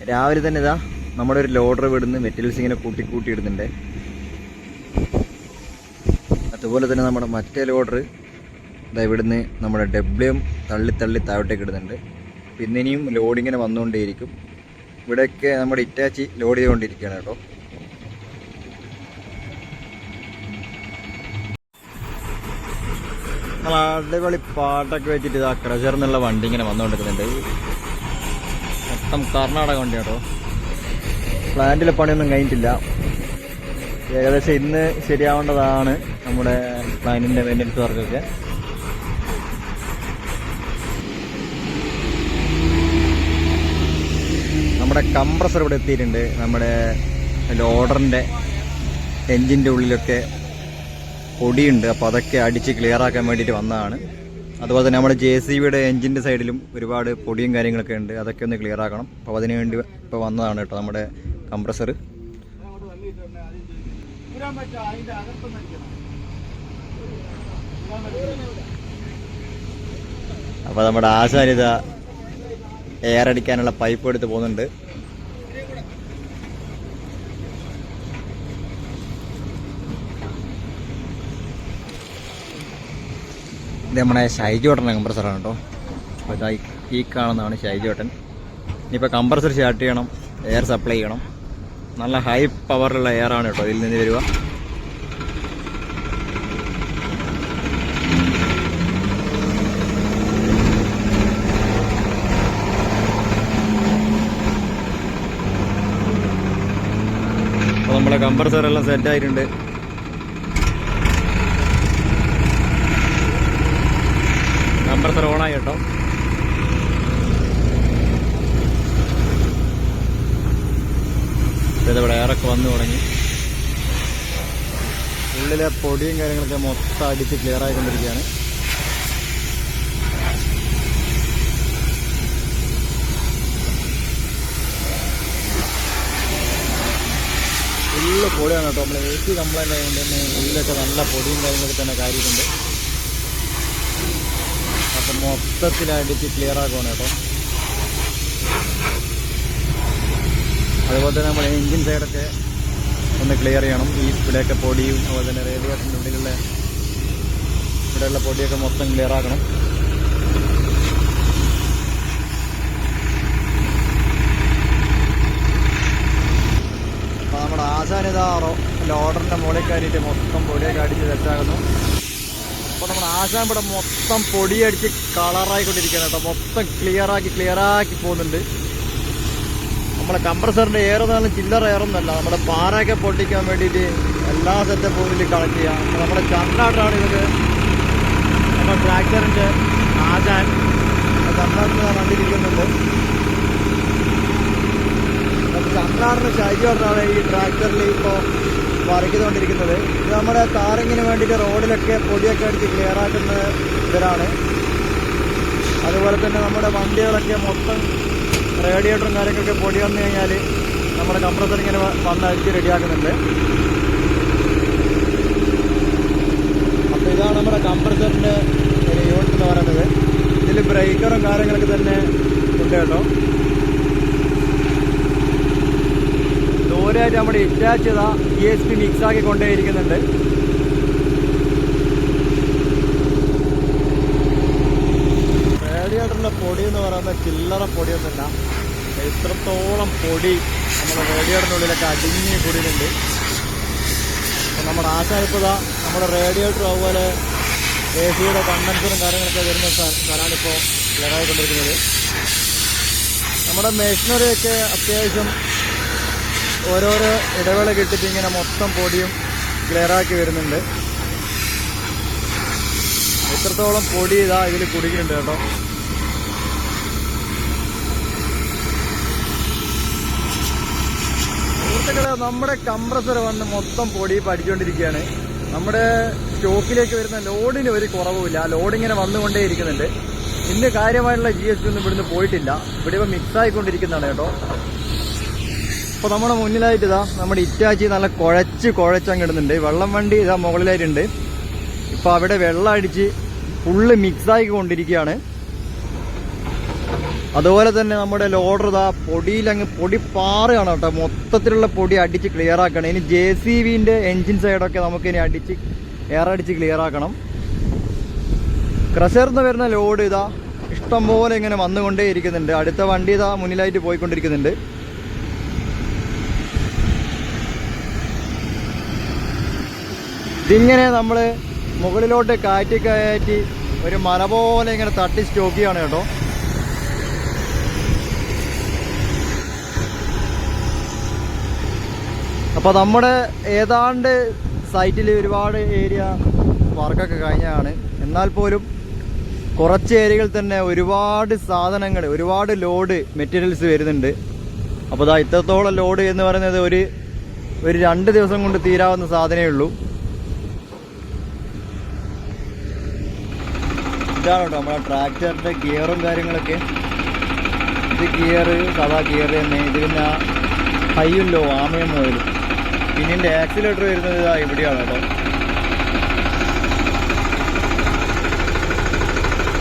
രാവിലെ തന്നെ ഇതാ നമ്മുടെ ഒരു ലോഡർ വിടുന്ന് മെറ്റീരിയൽസ് ഇങ്ങനെ കൂട്ടി ഇടുന്നുണ്ട്. അതുപോലെ തന്നെ നമ്മുടെ മറ്റേ ലോഡർ ഇതാ ഇവിടുന്ന് നമ്മുടെ ഡബ്ല്യം തള്ളി താഴോട്ടേക്ക് ഇടുന്നുണ്ട്. പിന്നെ ഇനിയും ലോഡിങ്ങനെ വന്നുകൊണ്ടേയിരിക്കും. ഇവിടെയൊക്കെ നമ്മുടെ ഇറ്റാച്ചി ലോഡ് ചെയ്തുകൊണ്ടിരിക്കുകയാണ് കേട്ടോ. അടിപൊളി പാട്ടൊക്കെ വെച്ചിട്ട് ഇതാ ക്രഷർ എന്നുള്ള വണ്ടി ഇങ്ങനെ വന്നുകൊണ്ടിരിക്കുന്നുണ്ട്. മൊത്തം കർണാടക വണ്ടി കേട്ടോ. പ്ലാന്റിലെ പണിയൊന്നും കഴിഞ്ഞിട്ടില്ല. ഏകദേശം ഇന്ന് ശരിയാവേണ്ടതാണ് നമ്മുടെ പ്ലാന്റിൻ്റെ മെയിൻ്റനൻസ് വർക്കൊക്കെ. നമ്മുടെ കംപ്രസർ ഇവിടെ എത്തിയിട്ടുണ്ട്. നമ്മുടെ ലോഡറിൻ്റെ എൻജിൻ്റെ ഉള്ളിലൊക്കെ പൊടിയുണ്ട്. അപ്പോൾ അതൊക്കെ അടിച്ച് ക്ലിയർ ആക്കാൻ വേണ്ടിയിട്ട് വന്നതാണ്. അതുപോലെ തന്നെ നമ്മുടെ JCBയുടെ എൻജിൻ്റെ സൈഡിലും ഒരുപാട് പൊടിയും കാര്യങ്ങളൊക്കെ ഉണ്ട്. അതൊക്കെ ഒന്ന് ക്ലിയർ ആക്കണം. അപ്പോൾ അതിന് വേണ്ടി ഇപ്പോൾ വന്നതാണ് കേട്ടോ നമ്മുടെ കംപ്രസർ. അപ്പോൾ നമ്മുടെ ആശാരിത എയർ അടിക്കാനുള്ള പൈപ്പ് എടുത്ത് പോകുന്നുണ്ട്. ഇത് നമ്മുടെ ഷൈജോട്ടൻ്റെ കംപ്രസറാണ് കേട്ടോ. അപ്പോൾ ഇതാ ഈ കാണുന്നതാണ് ഷൈജോട്ടൻ. ഇനിയിപ്പോൾ കംപ്രസർ സ്റ്റാർട്ട് ചെയ്യണം, എയർ സപ്ലൈ ചെയ്യണം. നല്ല ഹൈ പവറിലുള്ള എയറാണ് കേട്ടോ ഇതിൽ നിന്ന് വരിക. അപ്പോൾ നമ്മളെ കംപ്രസറെല്ലാം സെറ്റായിട്ടുണ്ട്. കംപ്രസർ ഓണായി കേട്ടോ. ഇവിടെ എയറൊക്കെ വന്നു തുടങ്ങി. ഉള്ളിലെ പൊടിയും കാര്യങ്ങളൊക്കെ മൊത്തം അടിച്ച് ക്ലിയർ ആയിക്കൊണ്ടിരിക്കുകയാണ്. ഫുള്ള് പൊടിയാണ് കേട്ടോ. നമ്മൾ AC കംപ്ലൈൻ്റ് ആയതുകൊണ്ട് തന്നെ ഉള്ളിലൊക്കെ നല്ല പൊടിയും കാര്യങ്ങളൊക്കെ തന്നെ കാര്യമുണ്ട്. അപ്പം മൊത്തത്തിലടിച്ച് ക്ലിയർ ആക്കുവാണ് കേട്ടോ. അതുപോലെ തന്നെ നമ്മൾ എൻജിൻ സൈഡൊക്കെ ഒന്ന് ക്ലിയർ ചെയ്യണം. ഈ ഇവിടെയൊക്കെ പൊടിയും അതുപോലെ തന്നെ റേഡിയേറ്ററിൻ്റെ ഇവിടെയുള്ള പൊടിയൊക്കെ മൊത്തം ക്ലിയർ ആക്കണം. അപ്പോൾ നമ്മുടെ ആശാനിതാറോ ലോഡറിൻ്റെ മുകളിൽ കയറിയിട്ട് മൊത്തം പൊടിയൊക്കെ അടിച്ച് സെറ്റാകുന്നു. അപ്പോൾ നമ്മുടെ ആശാൻ ഇവിടെ മൊത്തം പൊടിയടിച്ച് കളറായിക്കൊണ്ടിരിക്കുകയാണ് കേട്ടോ. മൊത്തം ക്ലിയറാക്കി പോകുന്നുണ്ട്. നമ്മുടെ കംപ്രസറിൻ്റെ എയറൊന്നും ചില്ലറ എയറൊന്നുമല്ല. നമ്മുടെ പാറയൊക്കെ പൊട്ടിക്കാൻ വേണ്ടിയിട്ട് എല്ലാ സെറ്റപ്പും ഇതിൽ കളക്ട് ചെയ്യാം. നമ്മുടെ ചണ്ടാട്ടാണ് ഇതൊക്കെ. നമ്മുടെ ട്രാക്ടറിൻ്റെ ആശാൻ ചണ്ടാട്ടിന് കണ്ടിരിക്കുന്നുണ്ട്. ചണ്ടാടിന് ഷൈജോട്ടാണ് ഈ ട്രാക്ടറിൽ ഇപ്പോൾ വരയ്ക്കുകൊണ്ടിരിക്കുന്നത്. ഇത് നമ്മുടെ താറിങ്ങിന് വേണ്ടിയിട്ട് റോഡിലൊക്കെ പൊടിയൊക്കെ അടിച്ച് ക്ലിയർ ആക്കുന്ന ഇവരാണ്. അതുപോലെ തന്നെ നമ്മുടെ വണ്ടികളൊക്കെ മൊത്തം റേഡിയേറ്ററും കാര്യങ്ങളൊക്കെ പൊടി വന്നു കഴിഞ്ഞാൽ നമ്മുടെ കംപ്രസർ ഇങ്ങനെ വന്ന് അടിച്ച് റെഡിയാക്കുന്നുണ്ട്. അപ്പോൾ ഇതാണ് നമ്മുടെ കംപ്രസറിൻ്റെ ഒരു യൂണിറ്റ് എന്ന് പറയുന്നത്. ഇതിൽ ബ്രേക്കറും കാര്യങ്ങളൊക്കെ തന്നെ ഉണ്ട് കേട്ടോ. ദൂരമായിട്ട് നമ്മുടെ ഇറ്റാച്ച് ചെയ്ത ESP മിക്സാക്കി കൊണ്ടേയിരിക്കുന്നുണ്ട്. റേഡിയേറ്ററിൻ്റെ പൊടി എന്ന് പറയുന്നത് ചില്ലറ പൊടിയൊന്നുമില്ല. ഇത്രത്തോളം പൊടി നമ്മുടെ റേഡിയേറ്ററിനുള്ളിലൊക്കെ അടിഞ്ഞ് കൂടിയിട്ടുണ്ട്. അപ്പം നമ്മുടെ ആശാനിപ്പോൾ നമ്മുടെ റേഡിയേറ്റർ അതുപോലെ AC-യുടെ കണ്ടൻസറും കാര്യങ്ങളൊക്കെ വരുന്ന സ്ഥലമാണിപ്പോൾ ക്ലിയറായിക്കൊണ്ടിരിക്കുന്നത്. നമ്മുടെ മെഷീനറിയൊക്കെ അത്യാവശ്യം ഓരോരോ ഇടവേള കിട്ടിയിട്ട് ഇങ്ങനെ മൊത്തം പൊടിയും ക്ലിയറാക്കി വരുന്നുണ്ട്. ഇത്രത്തോളം പൊടി ഇതാ ഇതിൽ കുടിക്കുന്നുണ്ട് കേട്ടോ. സുഹൃത്തുക്കളെ, നമ്മുടെ കംപ്രസർ വന്ന് മൊത്തം പൊടി പഠിച്ചുകൊണ്ടിരിക്കുകയാണ്. നമ്മുടെ സ്റ്റോക്കിലേക്ക് വരുന്ന ലോഡിന് ഒരു കുറവുമില്ല. ലോഡിങ്ങനെ വന്നുകൊണ്ടേ ഇരിക്കുന്നുണ്ട്. ഇന്ന് കാര്യമായിട്ടുള്ള GST ഒന്നും ഇവിടുന്ന് പോയിട്ടില്ല. ഇവിടെ ഇപ്പോൾ മിക്സ് ആയിക്കൊണ്ടിരിക്കുന്നതാണ് കേട്ടോ. അപ്പോൾ നമ്മുടെ മുന്നിലായിട്ട് ഇതാ നമ്മുടെ ഇറ്റാച്ചി നല്ല കുഴച്ചങ്ങ് ഇടുന്നുണ്ട്. വെള്ളം വണ്ടി ഇതാ മുകളിലായിട്ടുണ്ട്. ഇപ്പോൾ അവിടെ വെള്ളം അടിച്ച് ഫുള്ള് മിക്സാക്കി കൊണ്ടിരിക്കുകയാണ്. അതുപോലെ തന്നെ നമ്മുടെ ലോഡർ ഇതാ പൊടിയിലങ്ങ് പൊടി പാറുകയാണ് കേട്ടോ. മൊത്തത്തിലുള്ള പൊടി അടിച്ച് ക്ലിയർ ആക്കണം. ഇനി JCBന്റെ എൻജിൻ സൈഡൊക്കെ നമുക്ക് ഇനി എയർ അടിച്ച് ക്ലിയർ ആക്കണം. ക്രഷറിന്ന് വരുന്ന ലോഡ് ഇതാ ഇഷ്ടം പോലെ ഇങ്ങനെ വന്നുകൊണ്ടേ ഇരിക്കുന്നുണ്ട്. അടുത്ത വണ്ടി ഇതാ മുന്നിലായിട്ട് പോയിക്കൊണ്ടിരിക്കുന്നുണ്ട്. ഇതിങ്ങനെ നമ്മൾ മുകളിലോട്ട് കയറ്റി ഒരു മല പോലെ ഇങ്ങനെ തട്ടി സ്റ്റോക്ക് ചെയ്യാണ് കേട്ടോ. അപ്പോൾ നമ്മുടെ ഏതാണ്ട് സൈറ്റിൽ ഒരുപാട് ഏരിയ വർക്കൊക്കെ കഴിഞ്ഞാണ്. എന്നാൽ പോലും കുറച്ച് ഏരിയകളിൽ തന്നെ ഒരുപാട് സാധനങ്ങൾ, ഒരുപാട് ലോഡ് മെറ്റീരിയൽസ് വരുന്നുണ്ട്. അപ്പോൾ ഇതാ ഇത്രത്തോളം ലോഡ് എന്ന് പറയുന്നത് ഒരു 2 ദിവസം കൊണ്ട് തീരാവുന്ന സാധനമേ ഉള്ളൂ. ഇതാണ് കേട്ടോ നമ്മുടെ ട്രാക്ടറിൻ്റെ ഗിയറും കാര്യങ്ങളൊക്കെ. ഇത് ഗിയർ സാധാ ഗിയർ തന്നെ. ഇത് പിന്നെ ഹൈയും ലോ, ആമയും മുതലും. പിന്നെ ഇതിൻ്റെ ആക്സിലേറ്റർ വരുന്നത് ഇതാ ഇവിടെയാണ് കേട്ടോ.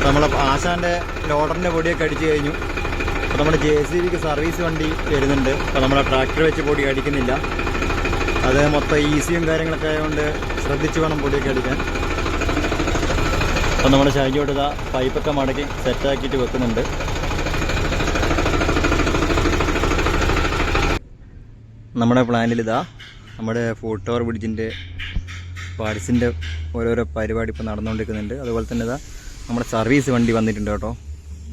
നമ്മൾ ആശാൻ്റെ ലോഡറിൻ്റെ പൊടിയൊക്കെ അടിച്ചു കഴിഞ്ഞു. അപ്പോൾ നമ്മുടെ JCBക്ക് സർവീസ് വണ്ടി വരുന്നുണ്ട്. അപ്പോൾ നമ്മുടെ ട്രാക്ടർ വെച്ച് പൊടി അടിക്കുന്നില്ല. അത് മൊത്തം ഈസിയും കാര്യങ്ങളൊക്കെ ആയതുകൊണ്ട് ശ്രദ്ധിച്ച് വേണം പൊടിയൊക്കെ അടിക്കാൻ. അപ്പോൾ നമ്മുടെ ഷാജിയോട് ഇതാ പൈപ്പൊക്കെ മടക്കി സെറ്റാക്കിയിട്ട് വെക്കുന്നുണ്ട്. നമ്മുടെ പ്ലാനിൽ ഇതാ നമ്മുടെ ഫുട് ഓവർ ബ്രിഡ്ജിൻ്റെ പാർട്സിൻ്റെ ഓരോരോ പരിപാടി ഇപ്പോൾ നടന്നുകൊണ്ടിരിക്കുന്നുണ്ട്. അതുപോലെ തന്നെ ഇതാ നമ്മുടെ സർവീസ് വണ്ടി വന്നിട്ടുണ്ട് കേട്ടോ.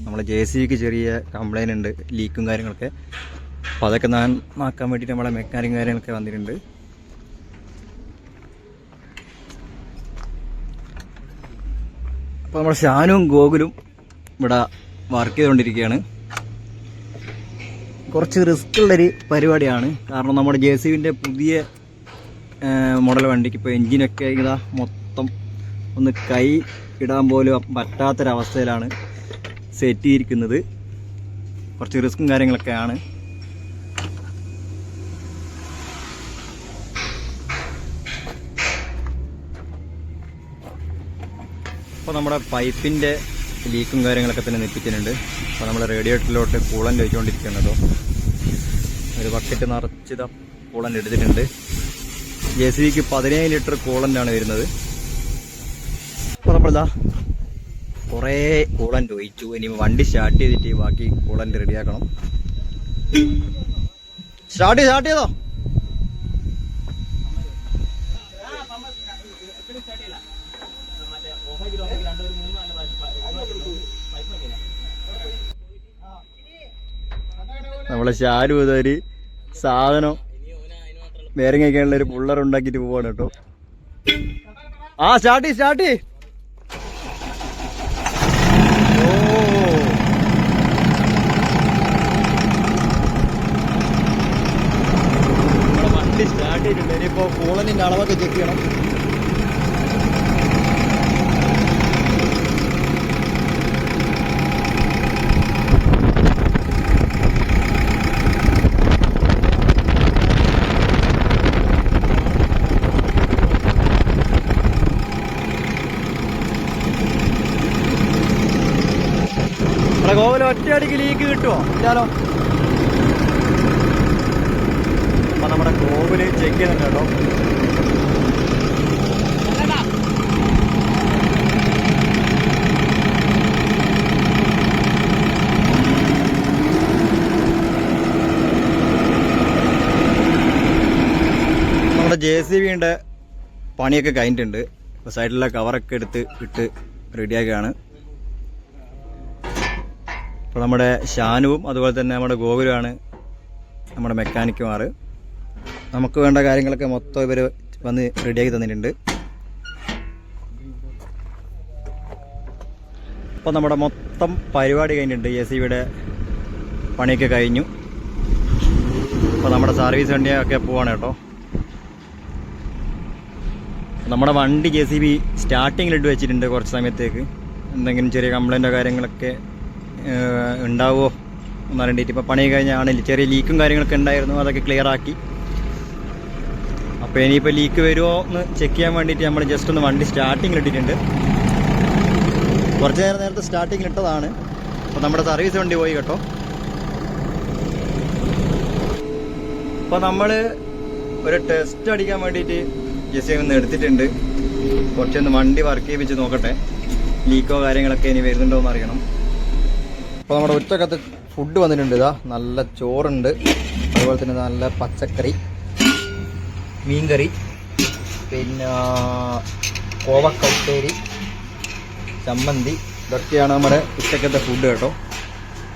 നമ്മുടെ JCBക്ക് ചെറിയ കംപ്ലൈൻ്റ് ഉണ്ട്, ലീക്കും കാര്യങ്ങളൊക്കെ. അപ്പോൾ അതൊക്കെ നാക്കാൻ വേണ്ടിയിട്ട് നമ്മളെ മെക്കാനിക്കും കാര്യങ്ങളൊക്കെ വന്നിട്ടുണ്ട്. അപ്പോൾ നമ്മുടെ ഷാനും ഗോകുലും ഇവിടെ വർക്ക് ചെയ്തുകൊണ്ടിരിക്കുകയാണ്. കുറച്ച് റിസ്ക് ഉള്ളൊരു പരിപാടിയാണ്. കാരണം നമ്മുടെ JCBൻ്റെ പുതിയ മോഡൽ വണ്ടിക്ക് ഇപ്പോൾ എൻജിനൊക്കെ ഇതാ മൊത്തം ഒന്ന് കൈ ഇടാൻ പോലും പറ്റാത്തൊരവസ്ഥയിലാണ് സെറ്റ് ചെയ്തിരിക്കുന്നത്. കുറച്ച് റിസ്ക്കും കാര്യങ്ങളൊക്കെയാണ്. അപ്പോൾ നമ്മുടെ പൈപ്പിൻ്റെ ലീക്കും കാര്യങ്ങളൊക്കെ തന്നെ നെറ്റിക്കുന്നുണ്ട്. അപ്പോൾ നമ്മൾ റേഡിയേറ്ററിലോട്ട് കൂളൻ്റ് ഒഴിച്ചുകൊണ്ടിരിക്കുകയാണ് കേട്ടോ. ഒരു ബക്കറ്റ് നിറച്ചിത കൂളൻ്റ് എടുത്തിട്ടുണ്ട്. JCBക്ക് 17 ലിറ്റർ കൂളൻ്റാണ് വരുന്നത്. അപ്പോൾ നമ്മളിതാ കുറേ കൂളൻ്റ് ഒഴിച്ചു. ഇനി വണ്ടി സ്റ്റാർട്ട് ചെയ്തിട്ട് ബാക്കി കൂളൻ്റ് റെഡിയാക്കണം. സ്റ്റാർട്ട് ചെയ്തോ? നമ്മളെ ഷാരു ഇതൊരു സാധനം ബെയറിംഗ് ഒക്കെയുള്ള ഒരു പുള്ളർ ഉണ്ടാക്കിയിട്ട് പോവാണ് കേട്ടോ. സ്റ്റാർട്ട്. വണ്ടി സ്റ്റാർട്ട് ചെയ്തിട്ടുണ്ട്. ഇനിയിപ്പോൾ കൂളനിൻ്റെ അളവൊക്കെ ചെക്ക് ചെയ്യണം. ഗോകുൽ ഒറ്റയടിക്ക് ലീക്ക് കിട്ടുമോ? ഇല്ലാലോ. അപ്പൊ നമ്മുടെ ഗോകുല് ചെക്ക് ചെയ്യുന്നുണ്ട് കേട്ടോ. നമ്മുടെ JCBയുടെ പണിയൊക്കെ കഴിഞ്ഞിട്ടുണ്ട്. അപ്പോൾ സൈഡിലുള്ള കവറൊക്കെ ഇട്ട് റെഡിയാക്കുകയാണ്. അപ്പോൾ നമ്മുടെ ഷാനുവും അതുപോലെ തന്നെ നമ്മുടെ ഗോകുലുമാണ് നമ്മുടെ മെക്കാനിക്കുമാർ. നമുക്ക് വേണ്ട കാര്യങ്ങളൊക്കെ മൊത്തം ഇവർ വന്ന് റെഡിയാക്കി തന്നിട്ടുണ്ട്. അപ്പോൾ നമ്മുടെ മൊത്തം പരിപാടി കഴിഞ്ഞിട്ടുണ്ട്. JCBയുടെ പണിയൊക്കെ കഴിഞ്ഞു. അപ്പോൾ നമ്മുടെ സർവീസ് വണ്ടിയൊക്കെ പോവാണ് കേട്ടോ. നമ്മുടെ വണ്ടി JCB സ്റ്റാർട്ടിങ്ങിലിട്ട് വെച്ചിട്ടുണ്ട് കുറച്ച് സമയത്തേക്ക്. എന്തെങ്കിലും ചെറിയ കംപ്ലൈൻറ്റോ കാര്യങ്ങളൊക്കെ ഉണ്ടാവുമോ എന്നറിയേണ്ടിയിട്ട്. ഇപ്പോൾ പണി കഴിഞ്ഞാണെങ്കിൽ ചെറിയ ലീക്കും കാര്യങ്ങളൊക്കെ ഉണ്ടായിരുന്നു, അതൊക്കെ ക്ലിയർ ആക്കി. അപ്പോൾ ഇനിയിപ്പോൾ ലീക്ക് വരുമോ എന്ന് ചെക്ക് ചെയ്യാൻ വേണ്ടിയിട്ട് നമ്മൾ ജസ്റ്റ് ഒന്ന് വണ്ടി സ്റ്റാർട്ടിങ്ങിലിട്ടിട്ടുണ്ട്. കുറച്ച് നേരത്തെ സ്റ്റാർട്ടിങ്ങിലിട്ടതാണ്. അപ്പോൾ നമ്മുടെ സർവീസ് വണ്ടി പോയി കേട്ടോ. അപ്പോൾ നമ്മൾ ഒരു ടെസ്റ്റ് അടിക്കാൻ വേണ്ടിയിട്ട് ജസ്റ്റ് ഒന്ന് എടുത്തിട്ടുണ്ട്. കുറച്ചൊന്ന് വണ്ടി വർക്ക് ചെയ്യിപ്പിച്ച് നോക്കട്ടെ, ലീക്കോ കാര്യങ്ങളൊക്കെ ഇനി വരുന്നുണ്ടോ എന്ന് അറിയണം. അപ്പോൾ നമ്മുടെ ഉച്ചക്കത്ത് ഫുഡ് വന്നിട്ടുണ്ട്. ഇതാ നല്ല ചോറുണ്ട്, അതുപോലെ തന്നെ നല്ല പച്ചക്കറി, മീൻകറി, പിന്നെ കോവക്കപ്പേരി, ചമ്മന്തി, ഇതൊക്കെയാണ് നമ്മുടെ ഉച്ചക്കത്തെ ഫുഡ് കേട്ടോ.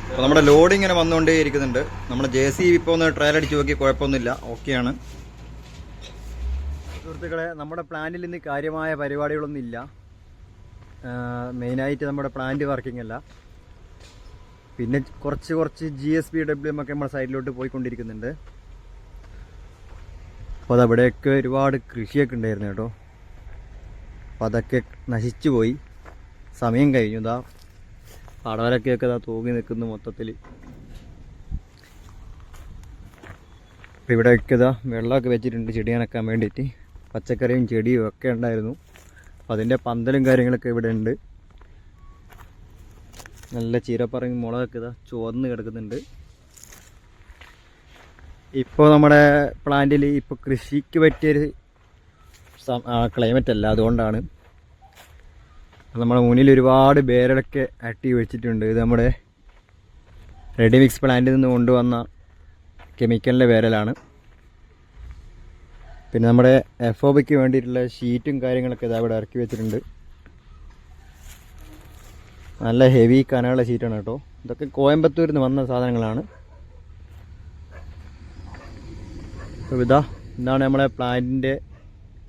അപ്പോൾ നമ്മുടെ ലോഡ് ഇങ്ങനെ വന്നുകൊണ്ടേ ഇരിക്കുന്നുണ്ട്. നമ്മുടെ JCB ഇപ്പോൾ ഒന്ന് ട്രയൽ അടിച്ച് നോക്കി, കുഴപ്പമൊന്നുമില്ല, ഓക്കെയാണ്. സുഹൃത്തുക്കളെ, നമ്മുടെ പ്ലാന്റിൽ ഇന്ന് കാര്യമായ പരിപാടികളൊന്നും ഇല്ല. മെയിനായിട്ട് നമ്മുടെ പ്ലാന്റ് വർക്കിംഗ് അല്ല, പിന്നെ കുറച്ച് GSBWM ഒക്കെ നമ്മുടെ സൈഡിലോട്ട് പോയിക്കൊണ്ടിരിക്കുന്നുണ്ട്. അപ്പോൾ അതവിടെയൊക്കെ ഒരുപാട് കൃഷിയൊക്കെ ഉണ്ടായിരുന്നു കേട്ടോ. അപ്പോൾ അതൊക്കെ നശിച്ചു പോയി, സമയം കഴിഞ്ഞു. ഇതാ പടവലൊക്കെയൊക്കെ ഇതാ തൂങ്ങി നിൽക്കുന്നു മൊത്തത്തിൽ. അപ്പോൾ ഇവിടെയൊക്കെ ഇതാ വെള്ളമൊക്കെ വെച്ചിട്ടുണ്ട് ചെടി നനക്കാൻ വേണ്ടിയിട്ട്. പച്ചക്കറിയും ചെടിയും ഒക്കെ ഉണ്ടായിരുന്നു. അപ്പോൾ അതിൻ്റെ പന്തലും കാര്യങ്ങളൊക്കെ ഇവിടെ ഉണ്ട്. നല്ല ചീരപ്പറങ്ങി മുളകൊക്കെ ഇതാ ചുവന്ന് കിടക്കുന്നുണ്ട്. ഇപ്പോൾ നമ്മുടെ പ്ലാന്റിൽ ഇപ്പോൾ കൃഷിക്ക് പറ്റിയൊരു ക്ലൈമറ്റ് അല്ല, അതുകൊണ്ടാണ്. നമ്മുടെ മുന്നിൽ ഒരുപാട് വേരലൊക്കെ അട്ടി വെച്ചിട്ടുണ്ട്. ഇത് നമ്മുടെ റെഡി മിക്സ് പ്ലാന്റിൽ നിന്ന് കൊണ്ടുവന്ന കെമിക്കലിൻ്റെ വേരലാണ്. പിന്നെ നമ്മുടെ FOBക്ക് വേണ്ടിയിട്ടുള്ള ഷീറ്റും കാര്യങ്ങളൊക്കെ ഇതാ ഇവിടെ ഇറക്കി വെച്ചിട്ടുണ്ട്. നല്ല ഹെവി കനമുള്ള ഷീറ്റാണ് കേട്ടോ. ഇതൊക്കെ കോയമ്പത്തൂരിൽ നിന്ന് വന്ന സാധനങ്ങളാണ്. അപ്പോൾ ഇതാണ് നമ്മളെ പ്ലാന്റിൻ്റെ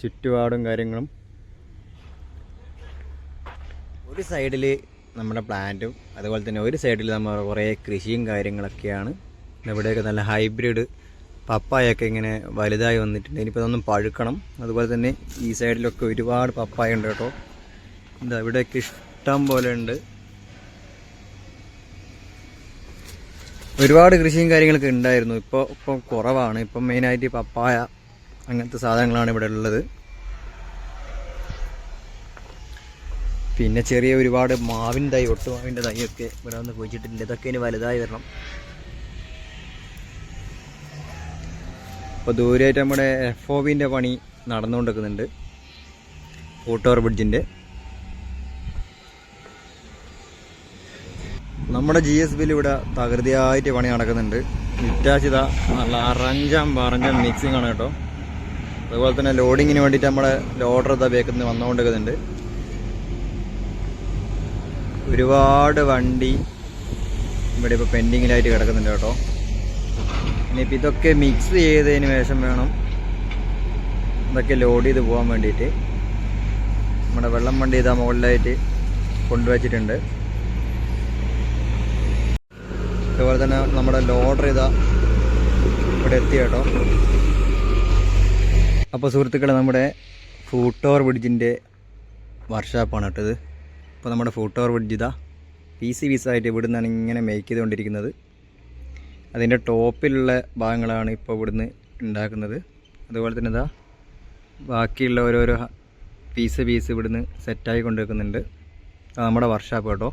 ചുറ്റുപാടും കാര്യങ്ങളും. ഒരു സൈഡിൽ നമ്മുടെ പ്ലാന്റും അതുപോലെ തന്നെ ഒരു സൈഡിൽ നമ്മൾ കുറേ കൃഷിയും കാര്യങ്ങളൊക്കെയാണ്. ഇവിടെയൊക്കെ നല്ല ഹൈബ്രിഡ് പപ്പായൊക്കെ ഇങ്ങനെ വലുതായി വന്നിട്ടുണ്ട്. ഇനിയിപ്പോൾ ഇതൊന്നും പഴുക്കണം. അതുപോലെ തന്നെ ഈ സൈഡിലൊക്കെ ഒരുപാട് പപ്പായ ഉണ്ട് കേട്ടോ. എന്താ ഇവിടെയൊക്കെ ഇഷ്ടം പോലെ ഉണ്ട്. ഒരുപാട് കൃഷിയും കാര്യങ്ങളൊക്കെ ഉണ്ടായിരുന്നു. ഇപ്പോൾ കുറവാണ്. ഇപ്പം മെയിനായിട്ട് പപ്പായ അങ്ങനത്തെ സാധനങ്ങളാണ് ഇവിടെ ഉള്ളത്. പിന്നെ ചെറിയ ഒരുപാട് മാവിൻ തൈ, ഒട്ടുമാവിൻ്റെ തൈയൊക്കെ ഇവിടെ വന്ന് കുഴിച്ചിട്ടുണ്ട്. ഇതൊക്കെ ഇനി വലുതായി വരണം. അപ്പോൾ ദൂരമായിട്ട് നമ്മുടെ FOBൻ്റെ പണി നടന്നുകൊണ്ടിരിക്കുന്നുണ്ട്, ഫൂട്ടോവർ ബ്രിഡ്ജിൻ്റെ. നമ്മുടെ GSBയിൽ ഇവിടെ തകൃതിയായിട്ട് പണി നടക്കുന്നുണ്ട്. ഇറ്റാച്ചിത നല്ല അറഞ്ചാം മിക്സിംഗ് ആണ് കേട്ടോ. അതുപോലെ തന്നെ ലോഡിങ്ങിന് വേണ്ടിയിട്ട് നമ്മുടെ ലോഡർ ഇതാ ബേക്കിൽ വന്നുകൊണ്ടിരിക്കുന്നുണ്ട്. ഒരുപാട് വണ്ടി ഇവിടെ ഇപ്പോൾ പെൻഡിങ്ങിലായിട്ട് കിടക്കുന്നുണ്ട് കേട്ടോ. ഇനിയിപ്പോൾ ഇതൊക്കെ മിക്സ് ചെയ്തതിന് ശേഷം വേണം ഇതൊക്കെ ലോഡ് ചെയ്ത് പോകാൻ വേണ്ടിയിട്ട്. നമ്മുടെ വെള്ളം വണ്ടി ഇതാ മുകളിലായിട്ട് കൊണ്ടുവച്ചിട്ടുണ്ട്. അതുപോലെ തന്നെ നമ്മുടെ ലോഡർ ഇതാ ഇവിടെ എത്തി കേട്ടോ. അപ്പോൾ സുഹൃത്തുക്കളെ, നമ്മുടെ ഫൂട്ടോവർ ബ്രിഡ്ജിൻ്റെ വർക്ക്ഷോപ്പാണ് കേട്ടത്. അപ്പോൾ നമ്മുടെ ഫൂട്ടോവർ ബ്രിഡ്ജ് ഇതാ പീസായിട്ട് ഇവിടെ നിന്നാണ് ഇങ്ങനെ മേക്ക് ചെയ്തുകൊണ്ടിരിക്കുന്നത്. അതിൻ്റെ ടോപ്പിലുള്ള ഭാഗങ്ങളാണ് ഇപ്പോൾ ഇവിടുന്ന് ഉണ്ടാക്കുന്നത്. അതുപോലെ തന്നെ ഇതാ ബാക്കിയുള്ള ഓരോരോ പീസ് ഇവിടുന്ന് സെറ്റായി കൊണ്ടുവെക്കുന്നുണ്ട്. നമ്മുടെ വർക്ക്ഷോപ്പ് കേട്ടോ.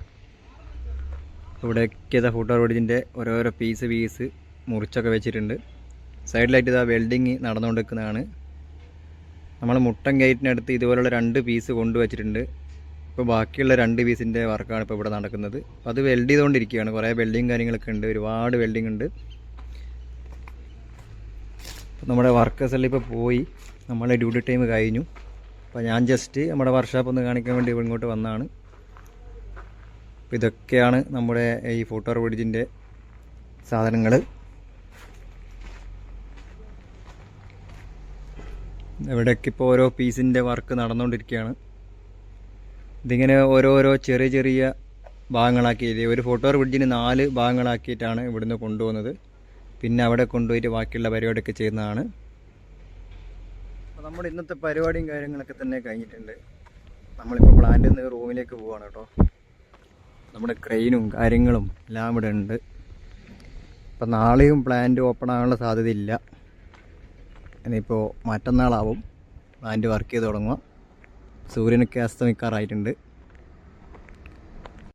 ഇവിടെയൊക്കെ ഇതാ ഫൂട്ടോവർ ബ്രിഡ്ജിൻ്റെ ഓരോരോ പീസ് മുറിച്ചൊക്കെ വെച്ചിട്ടുണ്ട്. സൈഡിലായിട്ട് ഇതാ വെൽഡിങ് നടന്നുകൊണ്ടിരിക്കുന്നതാണ്. നമ്മൾ മുട്ടൻ ഗേറ്റിനടുത്ത് ഇതുപോലുള്ള 2 പീസ് കൊണ്ടുവച്ചിട്ടുണ്ട്. ഇപ്പോൾ ബാക്കിയുള്ള 2 പീസിൻ്റെ വർക്കാണ് ഇപ്പോൾ ഇവിടെ നടക്കുന്നത്. അപ്പോൾ അത് വെൽഡ് ചെയ്തുകൊണ്ടിരിക്കുകയാണ്. കുറേ വെൽഡിങ് കാര്യങ്ങളൊക്കെ ഉണ്ട്, ഒരുപാട് വെൽഡിങ് ഉണ്ട്. നമ്മുടെ വർക്കേഴ്സെല്ലാം ഇപ്പോൾ പോയി, നമ്മളെ ഡ്യൂട്ടി ടൈം കഴിഞ്ഞു. അപ്പോൾ ഞാൻ ജസ്റ്റ് നമ്മുടെ വർക്ക്ഷോപ്പ് ഒന്ന് കാണിക്കാൻ വേണ്ടി ഇങ്ങോട്ട് വന്നതാണ്. അപ്പോൾ ഇതൊക്കെയാണ് നമ്മുടെ ഈ ഫൂട്ടോവർ ബ്രിഡ്ജിൻ്റെ സാധനങ്ങൾ. ഇവിടെയൊക്കെ ഇപ്പോൾ ഓരോ പീസിൻ്റെ വർക്ക് നടന്നുകൊണ്ടിരിക്കുകയാണ്. ഇതിങ്ങനെ ഓരോരോ ചെറിയ ഭാഗങ്ങളാക്കി, ഒരു ഫൂട്ടോവർ ബ്രിഡ്ജിന് 4 ഭാഗങ്ങളാക്കിയിട്ടാണ് ഇവിടുന്ന് കൊണ്ടുപോകുന്നത്. പിന്നെ അവിടെ കൊണ്ടുപോയിട്ട് ബാക്കിയുള്ള പരിപാടിയൊക്കെ ചെയ്യുന്നതാണ്. അപ്പോൾ നമ്മുടെ ഇന്നത്തെ പരിപാടിയും കാര്യങ്ങളൊക്കെ തന്നെ കഴിഞ്ഞിട്ടുണ്ട്. നമ്മളിപ്പോൾ പ്ലാന്റിൽ നിന്ന് റൂമിലേക്ക് പോവാണ് കേട്ടോ. നമ്മുടെ ക്രെയിനും കാര്യങ്ങളും എല്ലാം ഇവിടെ ഉണ്ട്. അപ്പം നാളെയും പ്ലാന്റ് ഓപ്പൺ ആകാനുള്ള സാധ്യതയില്ല. ഇനിയിപ്പോൾ മറ്റന്നാളാവും പ്ലാന്റ് വർക്ക് ചെയ്ത് തുടങ്ങുക. സൂര്യനൊക്കെ അസ്തമിക്കാറായിട്ടുണ്ട്.